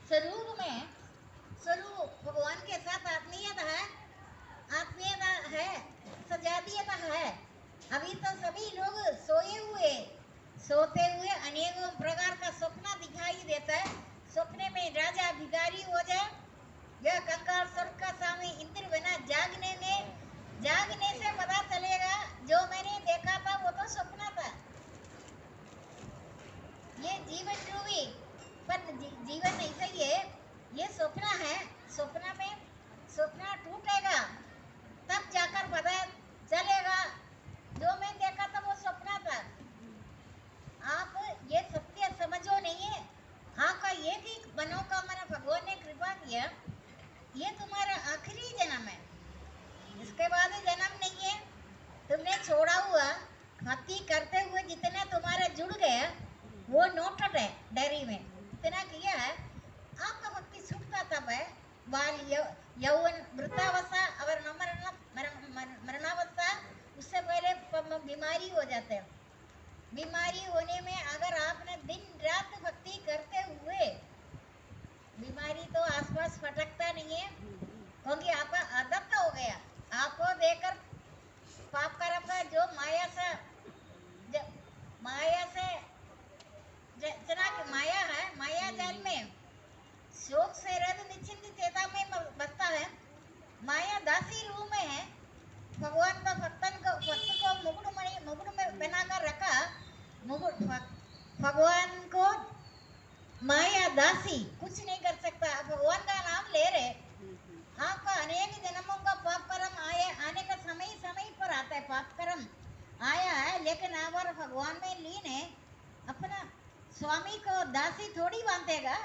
स्वरूप में स्वरूप भगवान के साथ आत्मीयता है, सजातीयता है। अभी तो सभी लोग सोते हुए अनेकों प्रकार का सपना दिखाई देता है। सपने में राजा भिखारी हो जाए या कंकाल स्वर्ग का स्वामी इंद्र बना। जागने से पता चलेगा जो मैंने देखा था वो तो सपना था। ये जीवन रूपी पर जीवन ऐसा ही है, ये सपना है। सपना में सपना टूटेगा तब जाकर पता चलेगा जो मैं देखा था वो सपना था। आप ये सत्य समझो नहीं है। आपका एक ही मनोकामना भगवान ने कृपा किया, ये तुम्हारा आखिरी जन्म है, इसके बाद जन्म नहीं है। तुमने छोड़ा हुआ भक्ति करते हुए जितना तुम्हारा जुड़ गया वो नोटेड है डायरी में, इतना किया है। आपका भक्ति छूटता तब है बाल यौवन वृद्धावस्था और मरणावस्था, उससे पहले बीमारी हो जाते हैं। बीमारी होने में अगर आपने दिन रात भक्ति करते हुए, बीमारी तो आसपास फटकता नहीं है क्योंकि आपका आदत हो गया। आपको देखकर पाप कर्म का जो माया से माया है, माया जाल में शोक से रद निश्चिंत चेता में बसता है। माया दासी रूप में है। भगवान का भक्त को मुकुट में बनाकर रखा। भगवान को माया दासी कुछ नहीं कर सकता। भगवान का नाम ले रहे, आपका अनेक जन्मों का पाप कर्म आने का समय पर आता है। पाप कर्म आया है लेकिन अगर भगवान में लीन है, अपना स्वामी को दासी थोड़ी बांधेगा,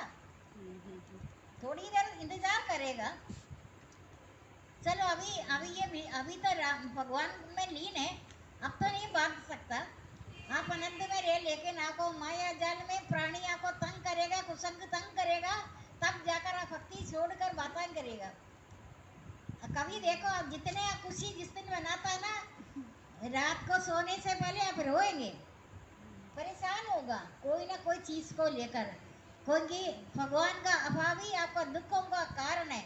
थोड़ी देर इंतजार करेगा। चलो अभी तो भगवान में लीन है, अब तो नहीं बांध सकता। आप आनंद में रहे, लेकिन आपको माया जाल में प्राणी आपको तंग करेगा, कुसंग तंग करेगा, तब जाकर आप भक्ति छोड़कर बातें करेगा। कभी देखो आप जितने खुशी जिस दिन मनाता है ना, रात को सोने से पहले आप रोएंगे, परेशान होगा कोई ना कोई चीज को लेकर, क्योंकि भगवान का अभाव ही आपका दुखों का कारण है।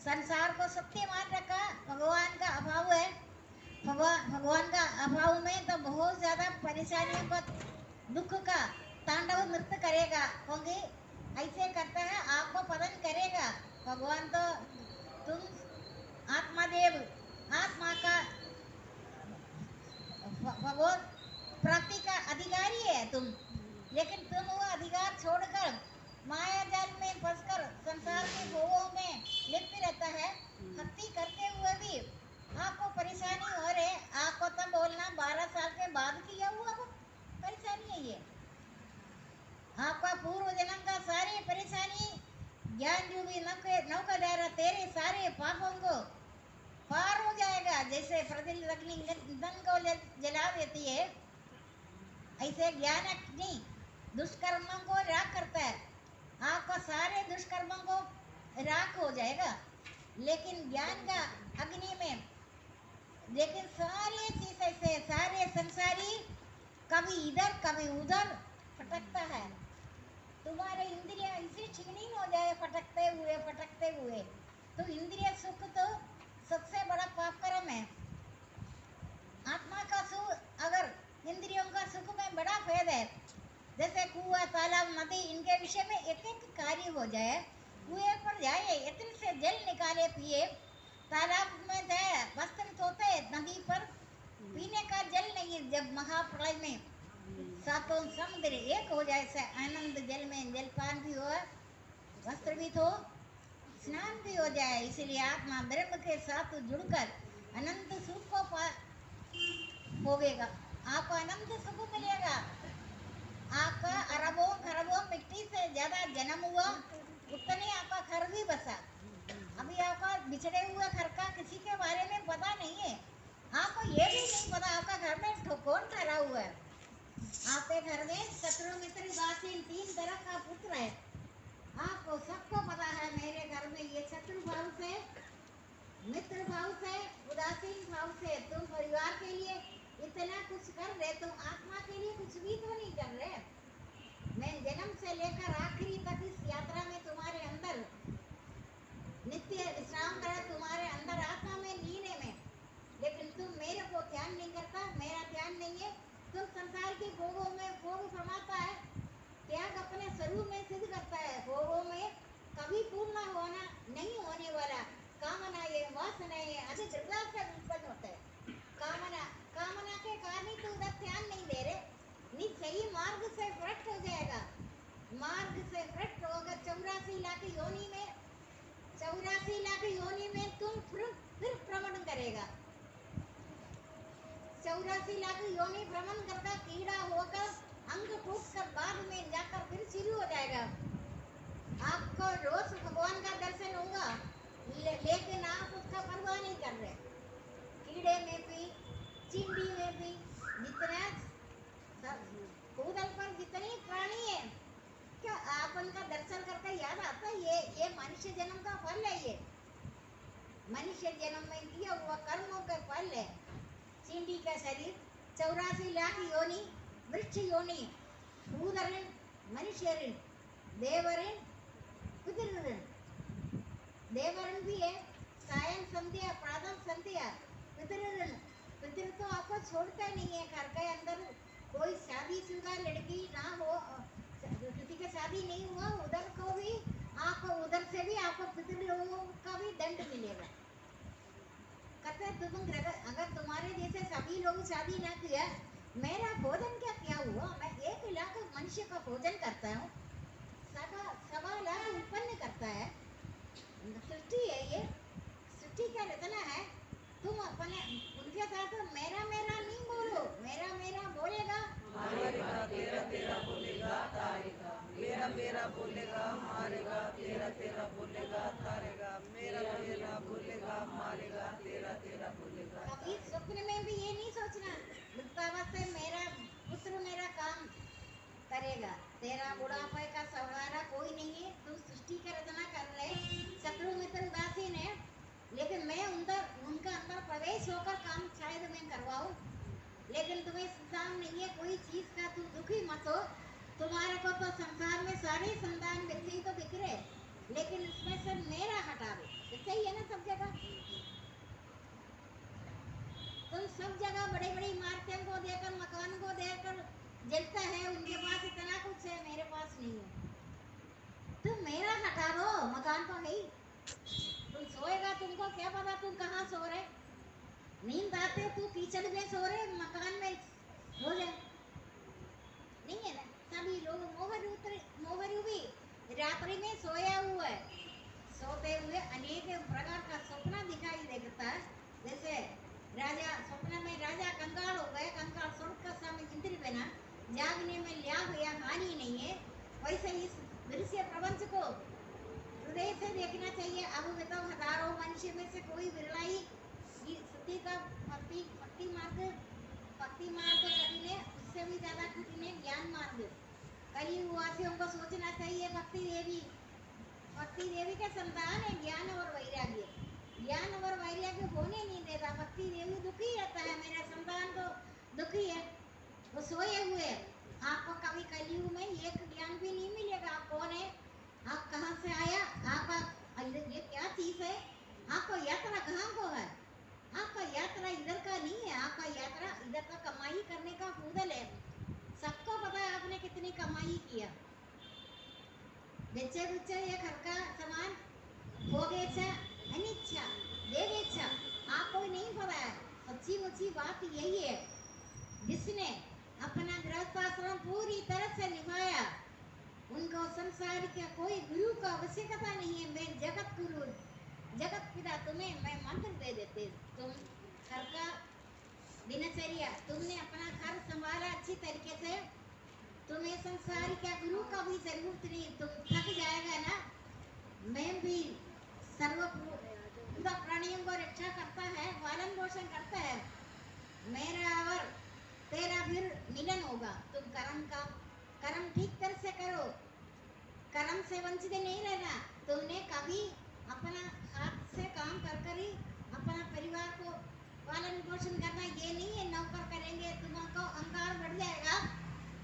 संसार को सत्य मान रखा, भगवान का अभाव है। भगवान का अभाव में तो बहुत ज्यादा परेशानियों का, दुख का तांडव नृत्य करेगा, क्योंकि ऐसे करता है आपको पतन करेगा। भगवान तो तुम आत्मादेव, आत्मा का भगवान प्राप्ति का अधिकारी है तुम, लेकिन तुम वो अधिकार छोड़कर माया जाल में फंसकर संसार के भोगों में लिप्त रहता है। भक्ति करते हुए भी आपको परेशानी हो रही, आपको तब बोलना 12 साल के बाद किया हुआ वो परेशानी है। ये आपका पूर्व जन्म का सारी परेशानी, ज्ञान रूपी नौका दायरा तेरे सारे पापों को पार हो जाएगा। जैसे प्रतिदिन अग्नि ईंधन को जला देती है, ऐसे ज्ञान अग्नि दुष्कर्मों को राख करता है। आपका सारे दुष्कर्मों को राख हो जाएगा, लेकिन ज्ञान का अग्नि में, लेकिन सारी चीजें से सारे संसारी कभी इधर कभी उधर फटकता है। तुम्हारे इंद्रिय इसी क्षीण हो जाए फटकते हुए। तो इंद्रिय सुख तो सबसे बड़ा पाप कर्म है। आत्मा का सुख, अगर इंद्रियों का सुख में बड़ा भेद है, जैसे कुआं तालाब नदी, इनके विषय में एक एक कार्य हो जाए। कुएं पर जाए इतने से जल निकाले पिए, तालाब में जाए वस्त्र धोते, नदी पर पीने का जल नहीं। जब महाप्रलय में सातों समुद्र एक हो जाए से आनंद जल में जलपान भी हो, वस्त्र भी धो, स्नान भी हो जाए। इसलिए आत्मा ब्रह्म के साथ जुड़कर अनंत सुख को भोगेगा, आपको अनंत सुख मिलेगा। आपका अरबों खरबों मिट्टी से ज्यादा जन्म हुआ, उतने आपका घर भी बसा। अभी आपका बिछड़े हुए घर का किसी के बारे में पता नहीं है। आपको ये भी नहीं पता आपका घर में कौन ठहरा हुआ है। आपके घर में शत्रु मित्र उदासीन 3 तरह का पुत्र है। आपको सबको पता है मेरे घर में ये शत्रु भाव से, मित्र भाव से, उदासीन भाव से तुम परिवार के लिए इतना कुछ कर रहे, तुम आत्मा के लिए कुछ भी तो नहीं कर रहे। मैं जन्म से लेकर आखिरी तक इस यात्रा में तुम्हारे अंदर कामनाएं वासनाएं आदि दृढ़ता से उत्पन्न होते हैं। कामना के कारण ही तो उधर ध्यान नहीं दे रहे, नहीं सही मार्ग से भ्रष्ट हो जाएगा। मार्ग से भ्रष्ट होकर 84 लाख योनि में तुम फिर भ्रमण करेगा। 84 लाख योनि भ्रमण करता कीड़ा होकर अंग टूटकर बाद में जाकर फिर शुरू हो जाएगा। आपको रोज भगवान का दर्शन होगा, लेकिन आप उसका परवाह नहीं कर रहे। कीड़े में भी, चिंडी में भी, जितना कूदल पर जितनी प्राणी है, क्या आप उनका दर्शन करके याद आता है? ये मनुष्य जन्म का फल है। ये मनुष्य जन्म में किया हुआ कर्मों का फल है। चिंडी का शरीर, 84 लाख योनि, वृक्ष योनि, शूद्रन, मनुष्यरन, देवरन, पितृन। देवरन भी है, सायं संध्या, प्रातः संध्या, पितृन। पितृ तो आपको छोड़ता नहीं है। घर के अंदर कोई शादीशुदा लड़की ना हो, किसी का शादी नहीं हुआ, उधर को भी आपको, उधर से भी आपको पितृ लोगों का भी दंड मिलेगा। कहते तुम अगर तुम्हारे जैसे सभी लोग शादी ना किया, मेरा भोजन क्या हुआ? मैं 1 लाख मनुष्य का भोजन करता हूँ, 1.25 लाख उत्पन्न करता है। सृष्टि है, ये सृष्टि का रचना है। तुम अपने उनके साथ मेरा नहीं बोलो, मेरा बोलेगा मारेगा, तेरा बोलेगा तारेगा, मेरा बोलेगा मारेगा, तेरा बोलेगा तारेगा, मेरा बोलेगा मारेगा, तेरा बोलेगा। कभी स्वप्न में भी ये नहीं सोचना वृद्धावस्था मेरा पुत्र मेरा काम करेगा। तेरा बुढ़ापे का सहारा कोई नहीं है। तुम सृष्टि की रचना कर रहे, शत्रु मित्र उदासीन है, लेकिन मैं उनका अंदर प्रवेश होकर काम शायद मैं करवाऊं। लेकिन तुम्हें संतान नहीं है कोई चीज का, तुम दुखी मत हो। तुम्हारे को तो संसार में सारे संतान व्यक्ति तो दिख रहे, लेकिन इसमें से मेरा हटा दो। सही है ना? सब जगह तुम सब जगह बड़ी बड़ी इमारतें को देखकर, मकान को देखकर जलता है, उनके पास इतना कुछ है, मेरे पास नहीं है। तुम मेरा हटा दो, मकान तो है ही। तुम सोएगा, तुमको क्या पता तुम कहाँ सो रहे? नींद आते तू कीचड़ में सो रहे, मकान में हो जाए, नहीं है ना? सभी लोग मोहरू भी रात्रि में सोया हुआ है। सोते हुए अनेक प्रकार का सपना दिखाई देता है। जैसे राजा स्वप्न में राजा कंगाल हो गए, कंगाल स्वर्ग का स्वामी इंद्र बना, जागने में लाभ या हानि नहीं है। वैसे इस दृश्य प्रपंच को हृदय से देखना चाहिए। अब बताओ, हजारों मनुष्य में से कोई बिरला ही सत्य का भक्ति मार्ग कठिन है, उससे भी ज्यादा कठिन है ज्ञान मार्ग। कई वासियों को सोचना चाहिए भक्ति देवी के संतान है ज्ञान और वैराग्य। ज्ञान और वैराग्य होने नहीं देता। भक्ति देवी दुखी रहता है, मेरा संतान तो दुखी है, वो सोए हुए। आपको कभी कलयुग में एक ज्ञान भी नहीं मिलेगा। आप कौन है, आप कहाँ से आया, आपका ये क्या चीज है, आपको यात्रा कहाँ को है? आपका यात्रा इधर का नहीं है, आपका यात्रा इधर का कमाई करने का फूदल है। सबको पता है आपने कितनी कमाई किया। बच्चे ये घर का सामान भोगेच्छा, अनिच्छा, देवेच्छा, आपको नहीं पता है। सच्ची मुच्ची बात यही है, जिसने अपना गृहस्थाश्रम पूरी तरह से निभाया, उनको संसार का कोई गुरु का आवश्यकता नहीं है। मैं जगत गुरु, जगत पिता तुम्हें मैं मंत्र दे देते। तुम घर का दिनचर्या, तुमने अपना घर संभाला अच्छी तरीके से, तुम्हें संसार का गुरु का भी जरूरत नहीं। तुम थक जाएगा ना, मैं भी सर्व प्राणियों को रक्षा करता है, पालन पोषण करता है। मेरा और तेरा फिर मिलन होगा। तुम कर्म ठीक तरह से करो, कर्म से वंचित नहीं रहना। तुमने कभी अपना हाथ से काम कर ही अपना परिवार को पालन पोषण करना, ये नहीं है नौकर करेंगे तुमको अहंकार बढ़ जाएगा,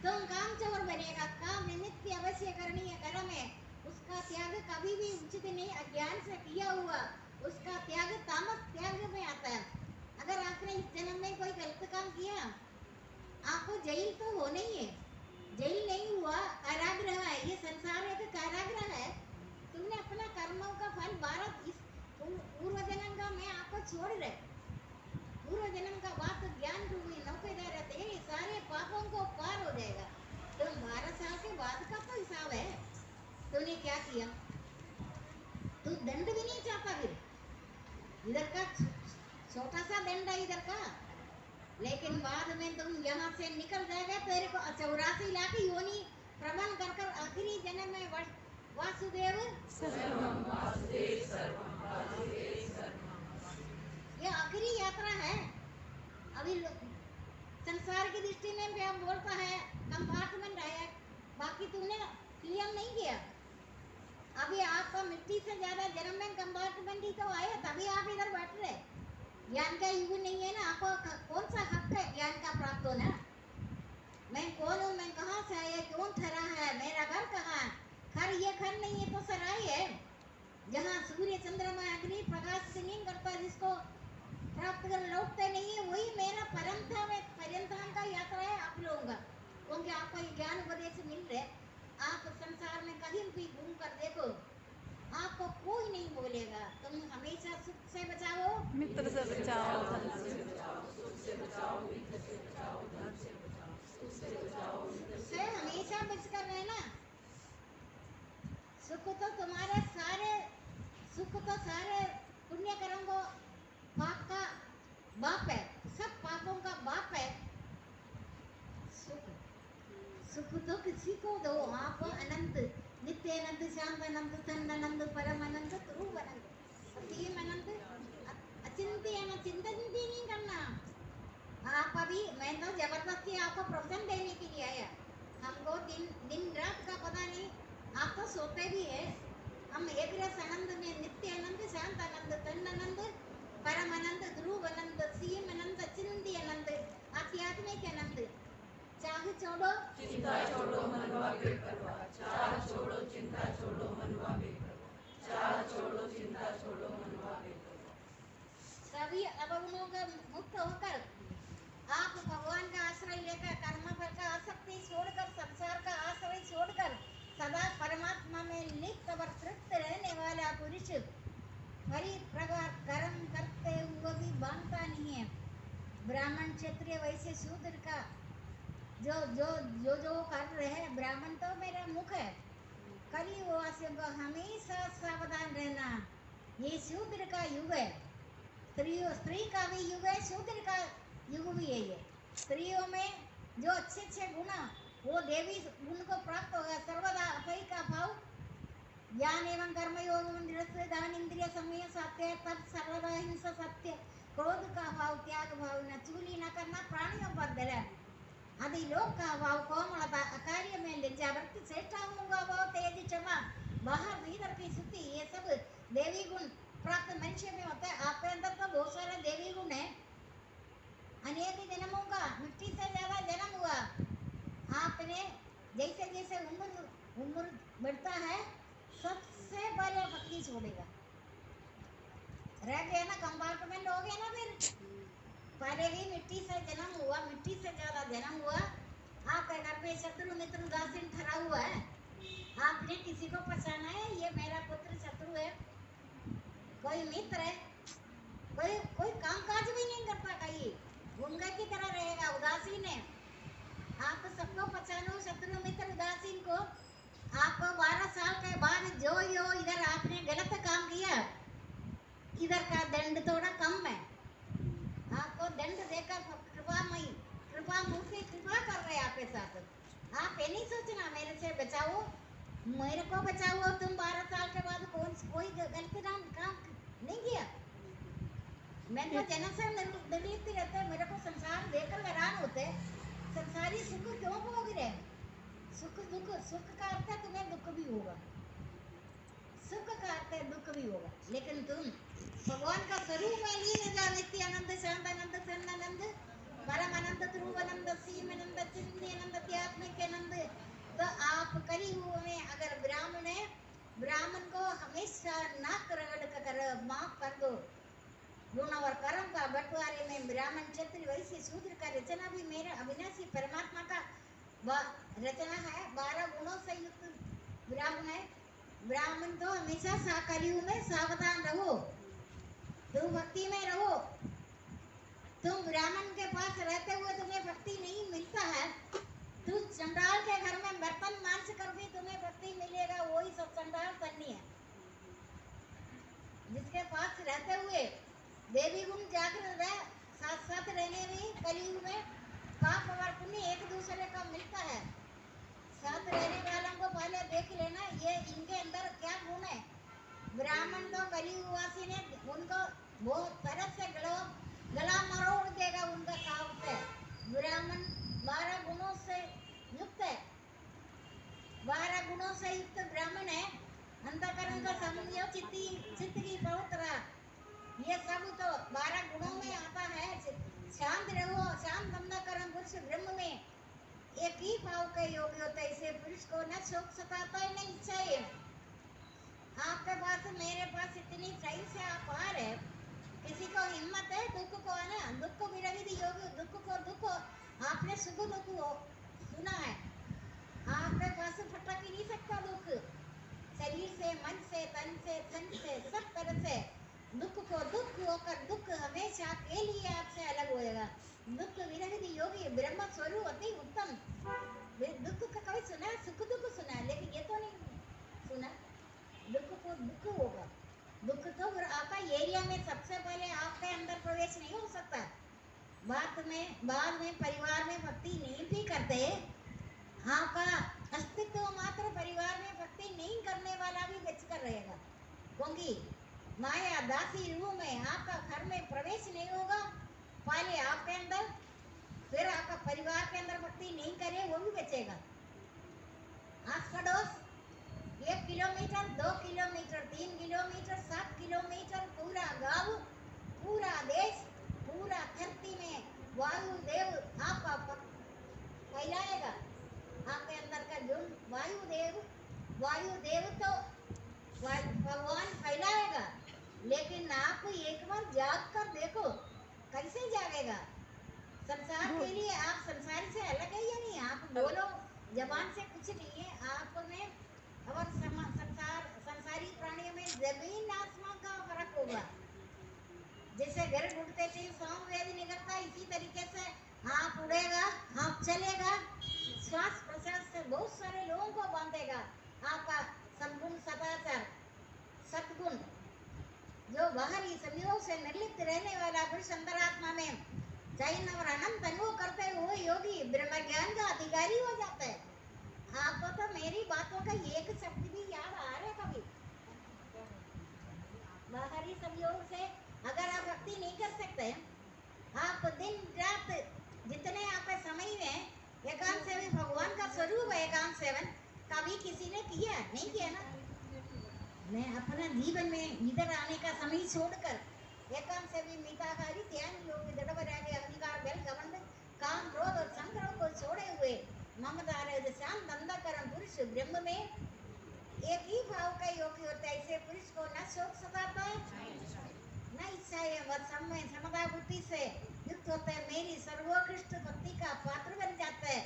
तुम काम चोर बनेगा। काम निमित्त अवश्य करनी है, कर्म है, उसका त्याग कभी भी उचित नहीं। अज्ञान से किया हुआ उसका त्याग तामस त्याग में आता है। अगर आपने इस जन्म में कोई गलत काम किया, आपको जेल तो होना ही है। जेल नहीं हुआ, कारागृह है। ये संसार एक कारागृह है। तुमने अपना कर्मों का फल 12 इस पूर्व जन्म 12 साल के बाद का तो हिसाब है। तूने क्या किया? तू दंड भी नहीं चाहता फिर इधर का छोटा सा दंड है इधर का, लेकिन बाद में तुम यहाँ से निकल जाएगा तेरे को 84 लाख योनि प्रमाण कर कर आखिरी जन्म में वासुदेव ये आखिरी यात्रा है। अभी संसार की दृष्टि में भी हम बोलता है कंपार्टमेंट है, बाकी तुमने क्लियर नहीं किया। अभी आपका मिट्टी से ज्यादा जन्म में कंपार्टमेंट ही तो आया, तभी आप इधर बैठ रहे। ज्ञान का युग नहीं है ना, आपको कौन सा हक है ज्ञान का प्राप्त होना? मैं कौन हूँ, मैं कहाँ से आया, कौन ठहरा है, मेरा घर कहाँ? घर ये घर नहीं है तो सराय है, जहाँ सूर्य चंद्रमा अग्नि प्रकाश से नहीं करता, जिसको प्राप्त कर लौटते नहीं है, वही मेरा परंतम का यात्रा है आप लोगों का। क्योंकि आपको ये ज्ञान उपदेश मिल रहे, आप संसार में कहीं भी घूम कर देखो, आपको कोई नहीं बोलेगा तुम हमेशा सुख से बचाओ, मित्र से बचाओ, धन से से हमेशा बचकर रहना। सुख तो तुम्हारे सारे पुण्य कर्म को पाप का बाप है, सब पापों का बाप है। सुख तो किसी को दो, आप अनंत नित्य अनंत शांत अनंत चंद अनंत परम अनंत ध्रुव अनंत असीम अनंत अचिंत्य अनंत, चिंतन भी नहीं करना। आप अभी मैं तो जबरदस्ती आपको प्रवचन देने के लिए आया, हमको दिन रात का पता नहीं, आप तो सोते भी है। हम एक रस आनंद में नित्य आनंद शांत आनंद तन आनंद परम आनंद ध्रुव आनंद सीम आनंद चिंती आनंद आध्यात्मिक आनंद, चाह छोड़ो चिंता छोड़ो मनवा बेपरवाह, चाह छोड़ो चिंता छोड़ो मनवा बेपरवाह, चाह छोड़ो चिंता छोड़ो मनवा बेपरवाह। सभी अवगुणों का मुक्त होकर आप भगवान का आश्रय लेकर कर्म फल का आसक्ति छोड़कर संसार का आश्रय छोड़कर सदा परमात्मा में लिप्त और तृप्त रहने वाला पुरुष हरि प्रकार कर्म करते हुए भी बांधता नहीं है। ब्राह्मण क्षत्रिय वैश्य शूद्र का जो जो जो जो कर रहे हैं, ब्राह्मण तो मेरा मुख है, करी वासियों को हमेशा सावधान रहना। ये शूद्र का युग है, स्त्री का भी युग है, शूद्र का युग भी है। ये स्त्रियों में जो अच्छे अच्छे गुण, वो देवी गुण को प्राप्त होगा। सर्वदा अभय का भाव, ज्ञान एवं कर्म योग दान इंद्रिय संयम सत्य तब सर्वदा हिंसा सत्य, क्रोध का भाव त्याग भाव, न चुगली न करना, प्राणियों पर दया, अधिलोक का भाव, कोमलता, अकार्य में लज्जा, वृत्ति श्रेष्ठाओं का भाव, तेज क्षमा, बाहर भीतर की शुद्धि, ये सब देवी गुण प्राप्त मनुष्य में होता है। आपके अंदर तो बहुत सारे देवी गुण है। अनेक जन्मों का मिट्टी से ज्यादा जन्म हुआ, आपने जैसे जैसे उम्र बढ़ता है सबसे पहले भक्ति छोड़ेगा। रह गया ना, कंपार्टमेंट हो गया ना, फिर पहले ही मिट्टी से जन्म हुआ, मिट्टी से ज्यादा जन्म हुआ। आपके घर पे शत्रु मित्र उदासीन ठहरा हुआ है, आपने किसी को पहचाना है ये मेरा पुत्र शत्रु है, कोई मित्र है, कोई काम काज भी नहीं करता, कहीं गुंगा की तरह रहेगा, उदासीन है। आप सबको पहचानो शत्रु मित्र उदासीन को। आपको 12 साल के बाद जो इधर आपने गलत काम किया, इधर का दंड थोड़ा कम है, आपको दंड देकर कृपा मूर्ति कृपा कर रहे आपके साथ। आप ये नहीं सोचना मेरे से बचाओ, मेरे को बचाओ, तुम 12 साल के बाद कोई गलत काम नहीं किया। मैं तो जन्म से दलित रहते, मेरे को संसार देखकर हैरान होते, संसारी सुख क्यों भोग रहे? सुख दुख, सुख का अर्थ है तुम्हें दुख भी होगा, सुख का अर्थ है दुख भी होगा, लेकिन तुम भगवान का स्वरूप में लीन जा, नित्य आनंद शांत आनंद चंद आनंद परम आनंद ध्रुव आनंद सीम आनंद चिंती आनंद आध्यात्मिक आनंद। तो आप करी हुए अगर ब्राह्मण को हमेशा नाक रगड़ कर माफ कर दो। गुण और कर्म का बंटवारे में ब्राह्मण क्षत्रिय वैश्य शूद्र का रचना भी मेरा अविनाशी परमात्मा का रचना है। 12 गुणों से युक्त ब्राह्मण है। ब्राह्मण तो हमेशा कलयुग में सावधान रहो, तुम भक्ति में रहो। तुम ब्राह्मण के पास रहते हुए तुम्हें भक्ति नहीं मिलता है, तू चंडाल के घर में बर्तन मांस कर भी तुम्हें भक्ति मिलेगा, वही सब चंडाल तन्नी है। जिसके पास रहते हुए देवी गुण जागृत है, साथ साथ रहने में कलयुग में पाप और पुण्य एक दूसरे का मिलता है। साथ रहने वालों को पहले देख लेना, ये इनके अंदर क्या गुण है। ब्राह्मण तो कलयुगवासी ने उनको बहुत तरह से गला मरोड़ देगा उनका काम से। ब्राह्मण 12 गुणों से युक्त है, 12 गुणों से युक्त ब्राह्मण है। अंतःकरण का संयम, चित्त की पवित्रता, ये सब तो 12 गुणों में आता है। शांत रहो, शांत अंतःकरण पुरुष ब्रह्म में एक ही भाव के योग्य होता है। इसे पुरुष को न शोक सताता है न इच्छा है। आपके पास मेरे पास इतनी सही से आप आ रहे, किसी को हिम्मत है दुख को आना, दुख को विरहित योग, दुख को दुख, आपने सुख दुख हो सुना है, आपके पास फटक ही नहीं सकता दुख। शरीर से, मन से, तन से, धन से, सब तरह से दुख को दुख होकर दुख हमेशा के लिए आपसे अलग होएगा। दुख विरहित योगी ब्रह्म स्वरूप अति उत्तम। दुख का कभी सुना है? सुख दुख सुना है, लेकिन ये तो नहीं सुना दुख को दुख होगा। दुख तो आपका एरिया में सबसे पहले आपके अंदर प्रवेश नहीं हो सकता। बाद में परिवार में भक्ति नहीं भी करते, आपका अस्तित्व मात्र परिवार में भक्ति नहीं करने वाला भी बचकर रहेगा। क्योंकि माया दासी रूह में आपका घर में प्रवेश नहीं होगा पहले आपके अंदर, फिर आपका परिवार के अंदर भक्ति नहीं करे वो भी बचेगा। आस पड़ोस 1 किलोमीटर, 2 किलोमीटर, 3 किलोमीटर, 7 किलोमीटर, पूरा गांव, पूरा देश, पूरा धरती में वायु देव आपका फैलाएगा। आपके अंदर का गुण वायु देव तो भगवान फैलाएगा। लेकिन आप एक बार जाग कर देखो, कैसे जागेगा। संसार के लिए आप संसार से अलग है या नहीं? आप बोलो, जबान से कुछ नहीं है आप में, और संसारी प्राणियों में जमीन आसमान का फर्क होगा। जैसे घर उड़ते थे साम वेद निकलता, इसी तरीके से आप उड़ेगा, आप चलेगा, श्वास प्रश्वास से बहुत सारे लोगों को बांधेगा। आपका सद्गुण, सदाचार, सद्गुण जो बाहरी संयोग से निर्लिप्त रहने वाला पुरुष अंतरात्मा में चैन और अनंत अनुभव करते हुए योगी ब्रह्म ज्ञान का अधिकारी हो जाता है। आपको तो मेरी बातों का एक शब्द भी याद आ रहा है कभी? बाहरी संयोग से अगर आप भक्ति नहीं कर सकते, आप दिन रात जितने आपके समय में एकांत सेवन, भगवान का स्वरूप है एकांत सेवन, कभी किसी ने किया नहीं किया ना? मैं अपना जीवन में इधर आने का समय छोड़कर एकांत सेवी मिताहारी ध्यान योग दृढ़ अहंकार बल घमंड काम क्रोध और संकल्प को छोड़े हुए ममता रहित शांत अंतःकरण पुरुष ब्रह्म में एक ही भाव का योगी होता है। ऐसे पुरुष को न शोक सताता है न इच्छा है, वह समय समता बुद्धि से युक्त होता है। मेरी सर्वोत्कृष्ट भक्ति का पात्र बन जाता है।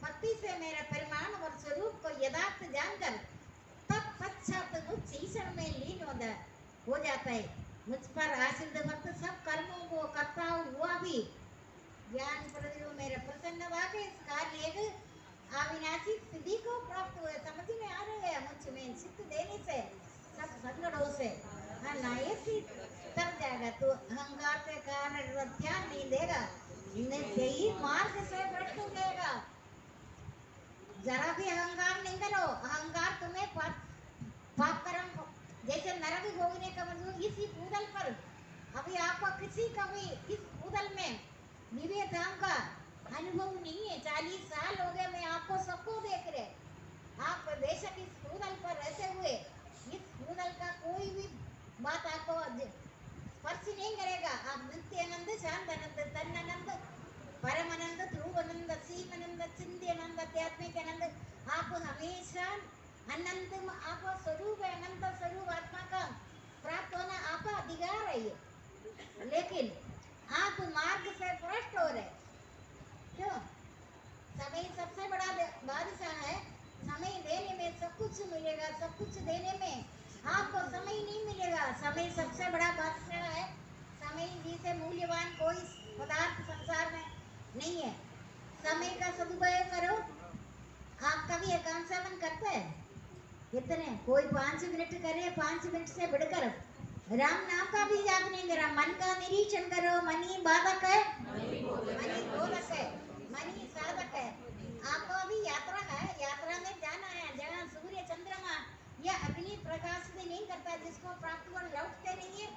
भक्ति से मेरा परिमाण और स्वरूप को यथार्थ जानकर तब पश्चात मुझ ईश्वर में लीन हो जाता है। मुझ पर आश्रित भक्त सब कर्मों को करता हुआ भी ज्ञान प्रदीप मेरे प्रसन्नता के इस कार्य अविनाशी सिद्धि को प्राप्त हुए। समझ में आ रहे हैं? मुझ में चित्त देने से सब संगड़ों से अनायासी तर जाएगा। तो अहंकार के कारण ध्यान नहीं देगा, यही मार्ग से भ्रष्ट हो जाएगा। जरा भी अहंकार नहीं करो। अहंकार तुम्हें पाप कर्म जैसे नरक भोगने का मतलब इसी पूदल पर अभी आपको किसी का भी इस पूदल में दिव्य धाम का अनुभव नहीं है। 40 साल हो गए मैं आपको सबको देख रहे, आप बेशक इस पूदल पर रहते हुए इस पूदल का कोई भी बात आपको स्पर्श नहीं करेगा। आप नित्य आनंद, शांत आनंद, तन आनंद, परम आनंद, ध्रुव आनंद, सीम आनंद, चिंत्य आनंद, आध्यात्मिक आनंद, आप हमेशा अनंत आपका स्वरूप है। अनंत स्वरूप आत्मा का प्राप्त होना आपका अधिकार है ये, लेकिन आप मार्ग से भ्रष्ट हो रहे। क्यों? समय सबसे बड़ा बादशाह है। समय देने में सब कुछ मिलेगा, सब कुछ देने में आपको समय नहीं मिलेगा। समय सबसे बड़ा बादशाह है। समय जिसे मूल्यवान कोई पदार्थ संसार में नहीं है। समय का सदुपयोग करो, आप कभी एकांत सेवन करते हैं? कितने? कोई 5 मिनट करे, 5 मिनट से बढ़कर राम नाम का भी जाप नहीं करा। मन का निरीक्षण करो। मन ही बाधक है, मन ही बोधक है, मन ही साधक है। आपको अभी यात्रा है, यात्रा में जाना है जहाँ सूर्य चंद्रमा या अग्नि प्रकाश भी नहीं करता, जिसको प्राप्त कर लौटते नहीं है,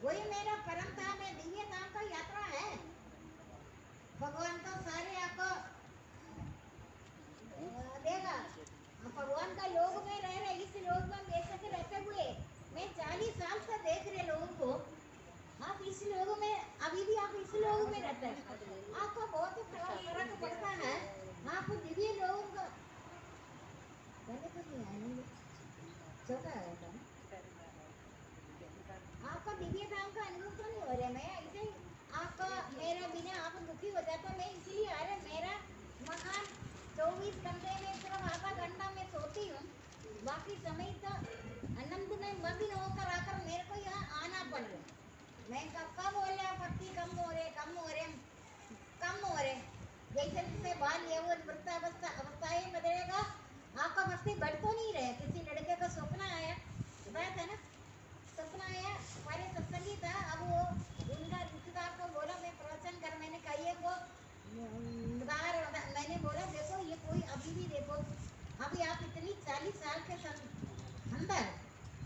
वही मेरा परम धाम है, दिव्य धाम का यात्रा है। भगवान तो सारे आपको देगा। भगवान का लोग में रह रहे, इस लोग में बेशक रहते हुए मैं 40 साल से देख रहे लोगों को। आप इस लोग में अभी भी आप इस लोग में रहते हैं, आपको बहुत फर्क पड़ता है। आप दिव्य लोगों का पहले तो नहीं आएंगे, छोटा है था ना, आपका दिव्य धाम का अनुभव तो नहीं हो रहा। मैं ऐसे ही आपका मेरा बिना आप दुखी हो जाता, मैं इसलिए आ रहा मेरा मकान 24 घंटे में सिर्फ आधा घंटा में सोती हूँ, बाकी समय तो आनंद में मग्न होकर आकर मेरे को यहाँ आना पड़ रहा। मैं कब बोल रहा भक्ति कम हो रहे, कम हो रहे, कम हो रहे। जैसे जैसे बाल यौवन वृद्धावस्था अवस्थाएं बदलेगा, आपका भक्ति बढ़ तो नहीं रहे। किसी लड़के का सपना आया, बताया था ना, सपना आया, हमारे सत्संगी था। अब वो उनका रिश्तेदार को बोला मैं प्रवचन कर, मैंने कहिए को मैंने बोला देखो ये कोई अभी भी देखो, अभी आप इतनी 40 साल के अंदर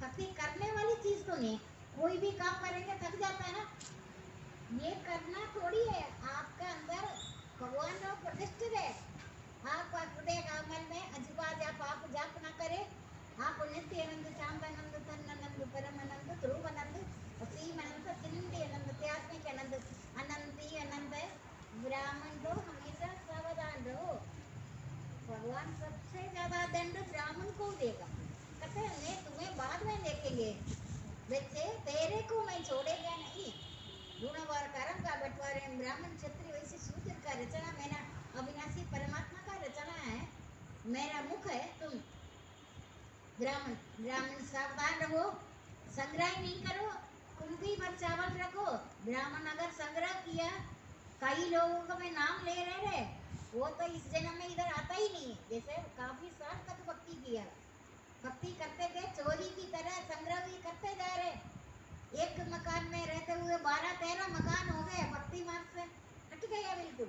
भक्ति करने वाली चीज तो नहीं, कोई भी काम करेंगे थक जाता है ना, ये करना थोड़ी है। आपका अंदर भगवान का प्रतिष्ठित है। आप हृदय कमल में अजबा जाप आप जाप ना करे, आप नित्य आनंद, शांत आनंद, तन आनंद, परम आनंद, ध्रुव आनंद, असीम आनंद, चिंती आनंद, त्यात्मिक आनंद, अनंती आनंद है। ब्राह्मण तो हमेशा सावधान रहो। भगवान सबसे ज्यादा दंड ब्राह्मण को देगा। कहते हैं मैं तुम्हें बाद में देखेंगे, बच्चे तेरे को मैं छोड़ेगा नहीं। गुणवार कर्म का बंटवारे, ब्राह्मण क्षत्रिय वैश्य शूद्र का रचना मेरा अविनाशी परमात्मा का रचना है। मेरा मुख है तुम ब्राह्मण। ब्राह्मण सावधान रहो, संग्रह नहीं करो, कुंती पर चावल रखो। ब्राह्मण अगर संग्रह किया, कई लोगों का मैं नाम ले रहे वो तो इस जन्म में इधर आता ही नहीं। जैसे काफी साल तक भक्ति किया, भक्ति करते थे, चोरी की तरह संग्रह भी करते जा रहे। एक मकान में रहते हुए 12-13 मकान हो गए, भक्ति मार्ग से हट गया बिल्कुल।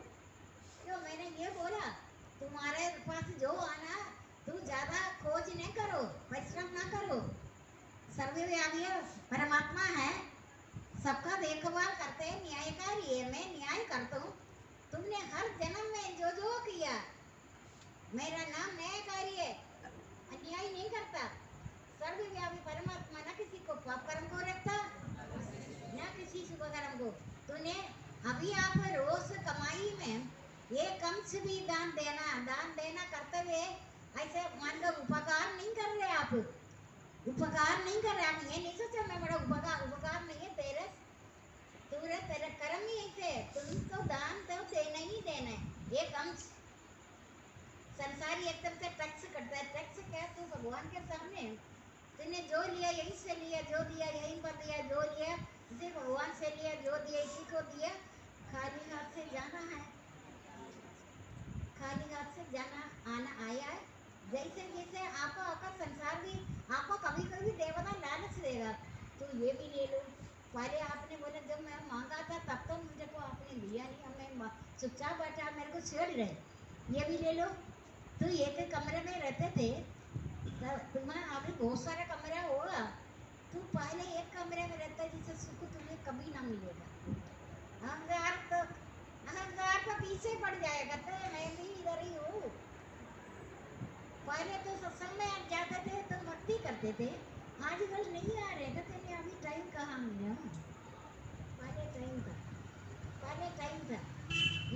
तो मैंने ये बोला तुम्हारे पास जो आना, तू ज्यादा खोज नहीं करो, परिश्रम ना करो। सर्वव्यापी परमात्मा है, सबका देखभाल करते हैं, न्यायकारी है। मैं न्याय करता हूँ। तुमने हर जन्म में जो जो किया, मेरा नाम न्यायकारी है, अन्याय नहीं करता। सर्वव्यापी परमात्मा न किसी को पाप कर्म को रखता, न किसी शुभ कर्म को। तूने अभी आप रोज कमाई में एक अंश भी दान देना करते हुए ऐसे मान लो उपकार नहीं कर रहे। आप उपकार नहीं कर रहे, आप ये नहीं सोचा मैं बड़ा उपकार नहीं है तेरे, तेरे कर्म ही ऐसे। तुमको दान तो देना ही देना है। एक अंश संसारी एकदम से टैक्स कटता है। टैक्स क्या? तू भगवान के सामने तूने जो लिया यहीं से लिया, जो दिया यहीं पर दिया, जो लिया इसे भगवान से लिया, जो दिया इसी को दिया। खाली हाथ से जाना है, खाली हाथ से जाना आना आया है। जैसे जैसे आपको आपका संसार भी आपको कभी कभी देवता लालच देगा, तो ये भी ले लो। पहले आपने बोला जब मैं मांगा था तब तो मुझे को आपने दिया नहीं, मैं चुपचाप बैठा, मेरे को छेड़ रहे, ये भी ले लो। तो एक कमरे में रहते थे, तुम्हें अभी बहुत सारे कमरे होगा, तू पहले एक कमरे में रहता है जिससे सुख तुम्हें कभी ना मिलेगा। अहंकार तो पीछे पड़ जाएगा। तो मैं भी इधर ही हूँ। पहले तो सत्संग में जाते थे तो भक्ति करते थे, आजकल नहीं आ रहे। कहते नहीं अभी टाइम कहाँ मिला, पहले टाइम था, पहले टाइम था।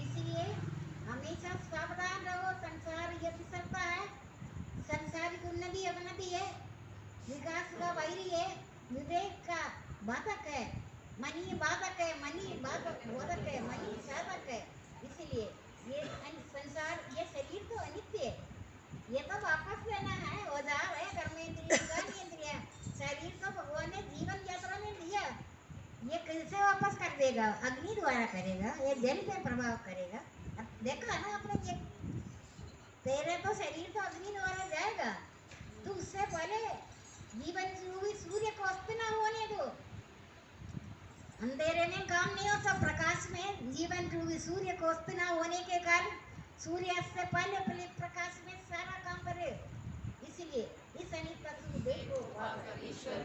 इसलिए हमेशा सावधान रहो। संसार ये फिसलता है, संसारिक उन्नति अवनति है, विकास का वैरी है, विवेक का बाधक है, मनी बाधक है, मनी बाधक बोधक है, मनी साधक है। इसलिए ये संसार, ये शरीर तो अनित्य है, ये तो वापस लेना है। औजार है, कर्मेंद्रिय ज्ञानेंद्रिय, शरीर तो भगवान ने जीवन यात्रा में दिया, ये कैसे वापस कर देगा? अग्नि द्वारा करेगा, ये जल पे प्रभाव करेगा। देखा ना आपने, ये तेरे तो शरीर तो अग्नि द्वारा जाएगा, तू उससे पहले जीवन रूपी सूर्य को अस्त ना होने दो। अंधेरे में काम नहीं होता, प्रकाश में जीवन रूपी सूर्य को अस्त ना होने के कारण सूर्य से पहले प्रकाश में सारा काम करे। इसलिए इस अनित्य देखो पाकर ईश्वर